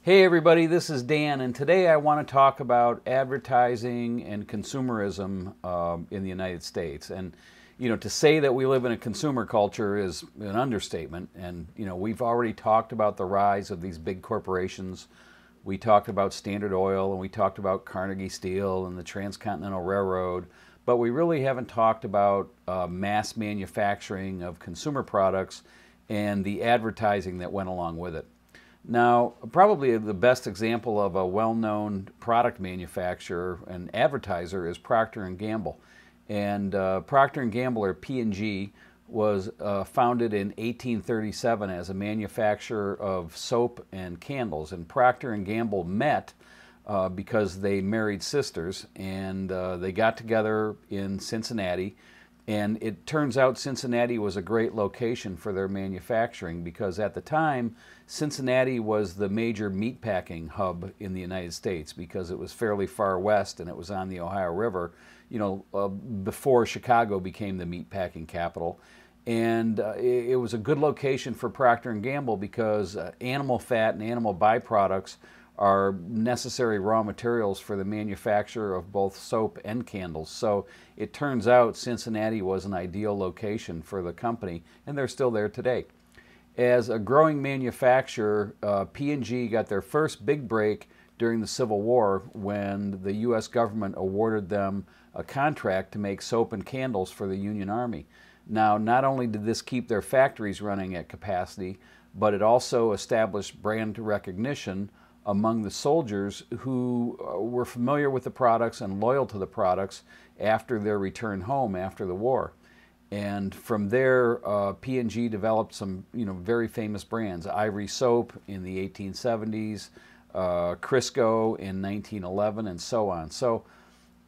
Hey everybody, this is Dan, and today I want to talk about advertising and consumerism in the United States. And to say that we live in a consumer culture is an understatement. And we've already talked about the rise of these big corporations. We talked about Standard Oil, and we talked about Carnegie Steel and the Transcontinental Railroad, but we really haven't talked about mass manufacturing of consumer products and the advertising that went along with it. Now, probably the best example of a well-known product manufacturer and advertiser is Procter & Gamble. And Procter & Gamble, or P&G, was founded in 1837 as a manufacturer of soap and candles. And Procter & Gamble met because they married sisters, and they got together in Cincinnati. And it turns out Cincinnati was a great location for their manufacturing because at the time, Cincinnati was the major meatpacking hub in the United States because it was fairly far west and it was on the Ohio River, before Chicago became the meatpacking capital. And it was a good location for Procter & Gamble because animal fat and animal byproducts are necessary raw materials for the manufacture of both soap and candles. So it turns out Cincinnati was an ideal location for the company, and they're still there today. As a growing manufacturer, P&G got their first big break during the Civil War when the U.S. government awarded them a contract to make soap and candles for the Union Army. Now, not only did this keep their factories running at capacity, but it also established brand recognition among the soldiers who were familiar with the products and loyal to the products after their return home after the war. And from there, P&G developed some very famous brands. Ivory Soap in the 1870s, Crisco in 1911, and so on. So,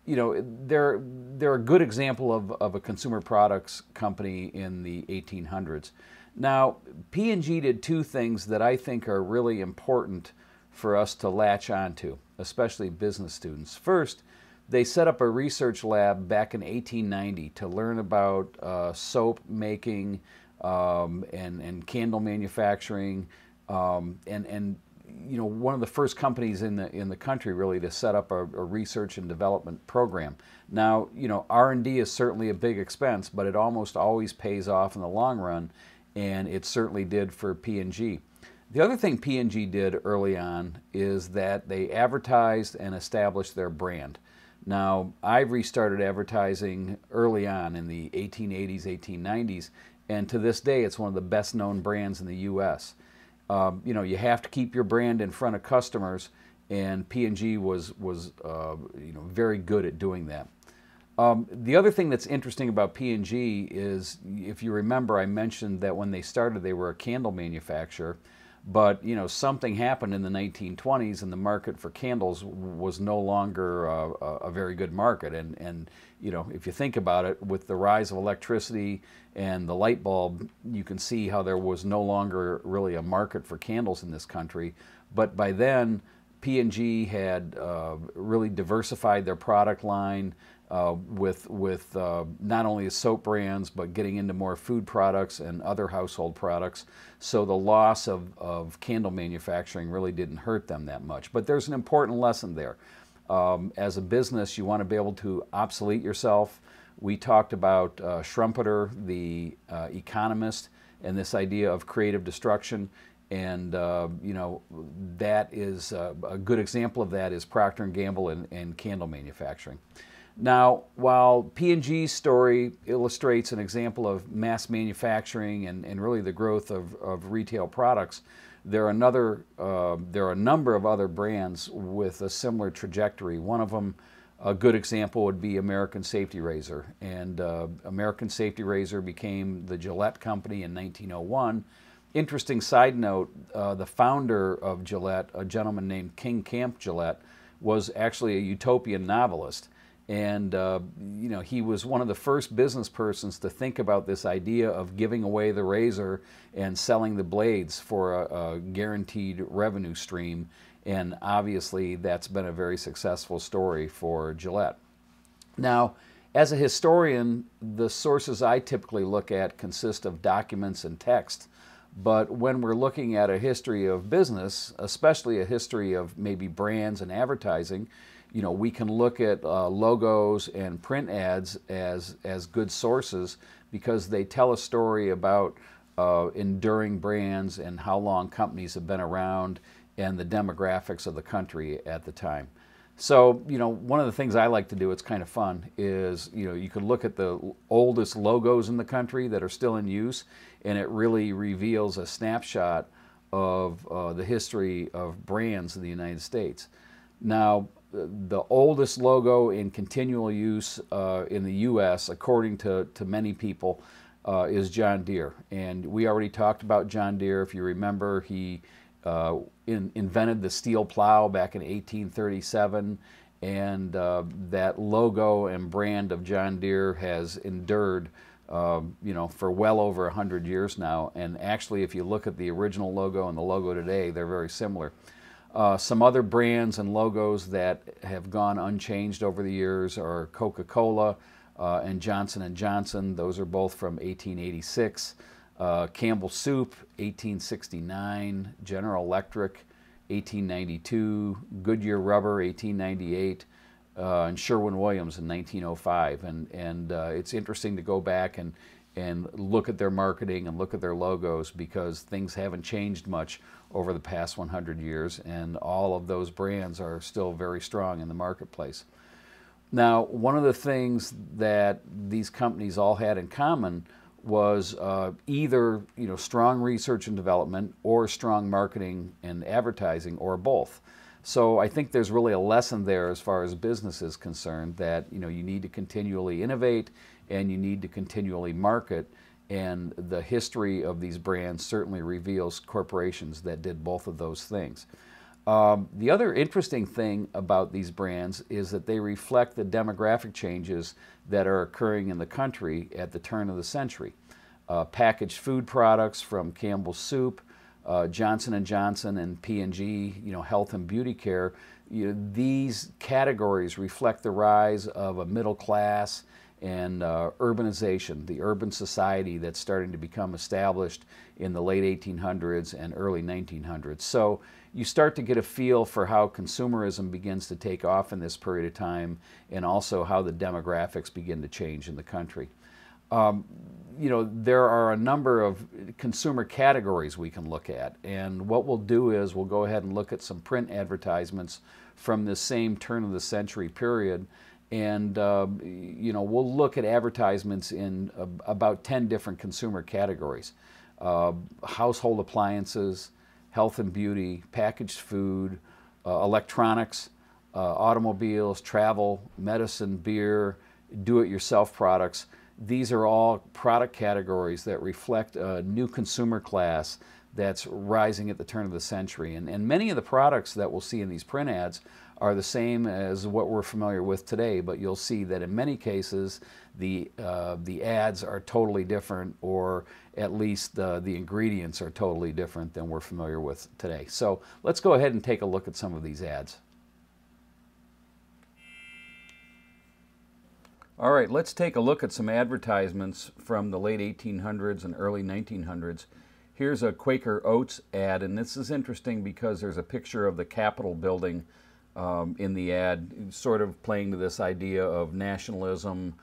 they're a good example of a consumer products company in the 1800s. Now, P&G did two things that I think are really important for us to latch onto, especially business students. First, they set up a research lab back in 1890 to learn about soap making and candle manufacturing, and one of the first companies in the country really to set up a research and development program. Now, R&D is certainly a big expense, but it almost always pays off in the long run, and it certainly did for P&G. The other thing P&G did early on is that they advertised and established their brand. Now, Ivory started advertising early on in the 1880s, 1890s, and to this day it's one of the best known brands in the U.S. You have to keep your brand in front of customers, and P&G was very good at doing that. The other thing that's interesting about P&G is, if you remember, I mentioned that when they started they were a candle manufacturer. But something happened in the 1920s, and the market for candles was no longer a very good market. And if you think about it, with the rise of electricity and the light bulb, you can see how there was no longer really a market for candles in this country. But by then, P&G had really diversified their product line with not only soap brands, but getting into more food products and other household products. So the loss of candle manufacturing really didn't hurt them that much. But there's an important lesson there. As a business, you want to be able to obsolete yourself. We talked about Schumpeter, the economist, and this idea of creative destruction. And that is a good example of that is Procter & Gamble and candle manufacturing. Now, while P&G's story illustrates an example of mass manufacturing and really the growth of retail products, there are a number of other brands with a similar trajectory. One of them, a good example, would be American Safety Razor. And American Safety Razor became the Gillette Company in 1901. Interesting side note, the founder of Gillette, a gentleman named King Camp Gillette, was actually a utopian novelist. And he was one of the first business persons to think about this idea of giving away the razor and selling the blades for a guaranteed revenue stream. And obviously that's been a very successful story for Gillette. Now, as a historian, the sources I typically look at consist of documents and text. But when we're looking at a history of business, especially a history of maybe brands and advertising, we can look at logos and print ads as good sources because they tell a story about enduring brands and how long companies have been around and the demographics of the country at the time. So, one of the things I like to do, it's kind of fun, is, you can look at the oldest logos in the country that are still in use, and it really reveals a snapshot of the history of brands in the United States. Now, the oldest logo in continual use in the U.S., according to many people, is John Deere. And we already talked about John Deere. If you remember, he invented the steel plow back in 1837, and that logo and brand of John Deere has endured for well over 100 years now. And actually, if you look at the original logo and the logo today, they're very similar. Some other brands and logos that have gone unchanged over the years are Coca-Cola and Johnson & Johnson. Those are both from 1886. Campbell Soup, 1869. General Electric, 1892. Goodyear Rubber, 1898. And Sherwin-Williams in 1905. And it's interesting to go back and look at their marketing and look at their logos because things haven't changed much over the past 100 years, and all of those brands are still very strong in the marketplace. Now, one of the things that these companies all had in common was either strong research and development or strong marketing and advertising, or both. So I think there's really a lesson there as far as business is concerned, that you need to continually innovate and you need to continually market, and the history of these brands certainly reveals corporations that did both of those things. The other interesting thing about these brands is that they reflect the demographic changes that are occurring in the country at the turn of the century. Packaged food products from Campbell Soup, Johnson & Johnson, and P&G, health and beauty care, these categories reflect the rise of a middle class and urbanization, the urban society that's starting to become established in the late 1800s and early 1900s. So you start to get a feel for how consumerism begins to take off in this period of time, and also how the demographics begin to change in the country. There are a number of consumer categories we can look at, and what we'll do is we'll go ahead and look at some print advertisements from this same turn of the century period, and we'll look at advertisements in about 10 different consumer categories: household appliances, health and beauty, packaged food, electronics, automobiles, travel, medicine, beer, do-it-yourself products. These are all product categories that reflect a new consumer class that's rising at the turn of the century. And many of the products that we'll see in these print ads are the same as what we're familiar with today, but you'll see that in many cases the ads are totally different, or at least the ingredients are totally different than we're familiar with today. So let's go ahead and take a look at some of these ads. All right, let's take a look at some advertisements from the late 1800s and early 1900s. Here's a Quaker Oats ad, and this is interesting because there's a picture of the Capitol building in the ad, sort of playing to this idea of nationalism,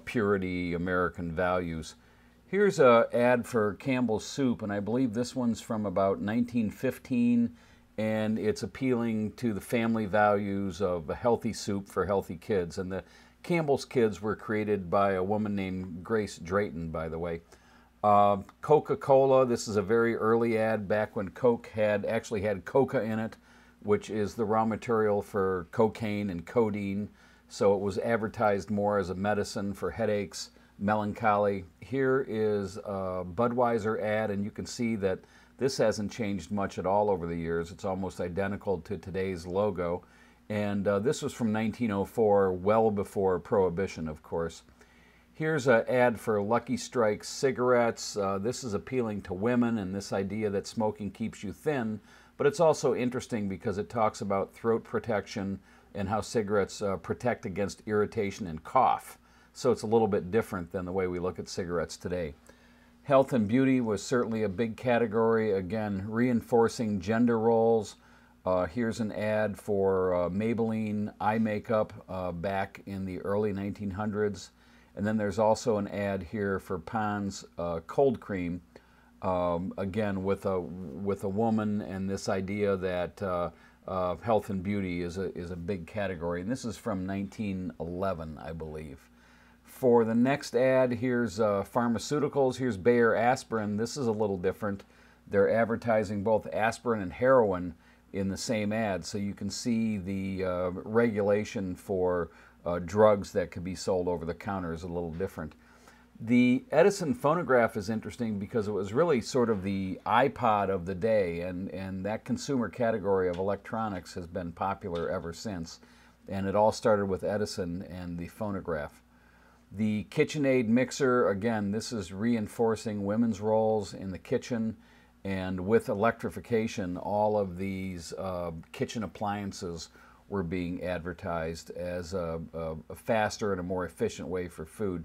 purity, American values. Here's an ad for Campbell Soup, and I believe this one's from about 1915, and it's appealing to the family values of a healthy soup for healthy kids. And the Campbell's kids were created by a woman named Grace Drayton, by the way. Coca-Cola, this is a very early ad, back when Coke actually had coca in it, which is the raw material for cocaine and codeine. So it was advertised more as a medicine for headaches, melancholy. Here is a Budweiser ad, and you can see that this hasn't changed much at all over the years. It's almost identical to today's logo. And this was from 1904, well before Prohibition, of course. Here's an ad for Lucky Strike cigarettes. This is appealing to women and this idea that smoking keeps you thin, but it's also interesting because it talks about throat protection and how cigarettes protect against irritation and cough. So it's a little bit different than the way we look at cigarettes today. Health and beauty was certainly a big category, again, reinforcing gender roles. Here's an ad for Maybelline eye makeup back in the early 1900s. And then there's also an ad here for Pond's cold cream, again with a woman, and this idea that health and beauty is a big category. And this is from 1911, I believe. For the next ad, here's pharmaceuticals. Here's Bayer aspirin. This is a little different. They're advertising both aspirin and heroin in the same ad, so you can see the regulation for drugs that could be sold over the counter is a little different. The Edison phonograph is interesting because it was really sort of the iPod of the day, and that consumer category of electronics has been popular ever since. And it all started with Edison and the phonograph. The KitchenAid mixer, again, this is reinforcing women's roles in the kitchen, and with electrification, all of these kitchen appliances were being advertised as a faster and a more efficient way for food.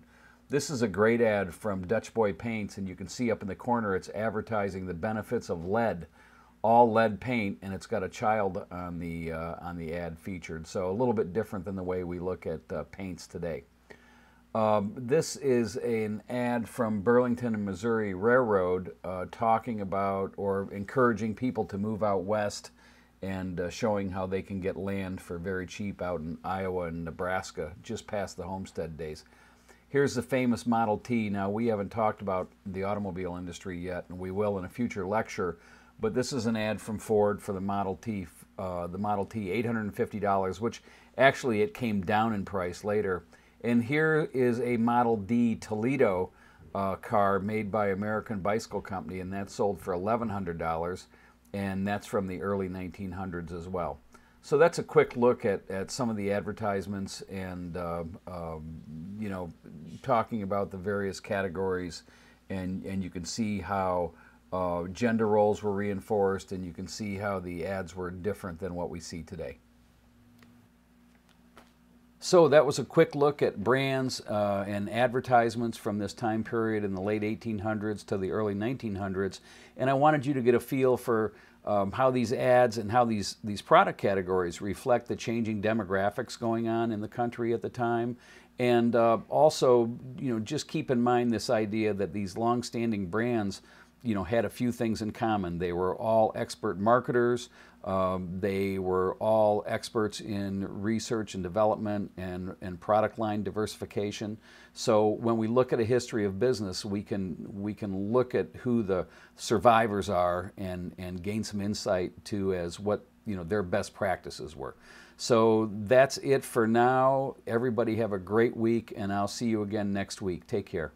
This is a great ad from Dutch Boy Paints, and you can see up in the corner it's advertising the benefits of lead, all lead paint, and it's got a child on the ad featured. So a little bit different than the way we look at paints today. This is an ad from Burlington and Missouri Railroad talking about or encouraging people to move out west, and showing how they can get land for very cheap out in Iowa and Nebraska, just past the homestead days. Here's the famous Model T. Now, we haven't talked about the automobile industry yet, and we will in a future lecture, but this is an ad from Ford for the Model T, $850, which actually it came down in price later. And here is a Model D Toledo car made by American Bicycle Company, and that's sold for $1,100, and that's from the early 1900s as well. So that's a quick look at some of the advertisements, and you know, talking about the various categories, and you can see how gender roles were reinforced, and you can see how the ads were different than what we see today. So that was a quick look at brands and advertisements from this time period in the late 1800s to the early 1900s, and I wanted you to get a feel for how these ads and how these product categories reflect the changing demographics going on in the country at the time, and also, you know, just keep in mind this idea that these long-standing brands, you know, had a few things in common. They were all expert marketers. They were all experts in research and development and product line diversification. So when we look at a history of business, we can look at who the survivors are and gain some insight to as what, you know, their best practices were. So that's it for now. Everybody have a great week, and I'll see you again next week. Take care.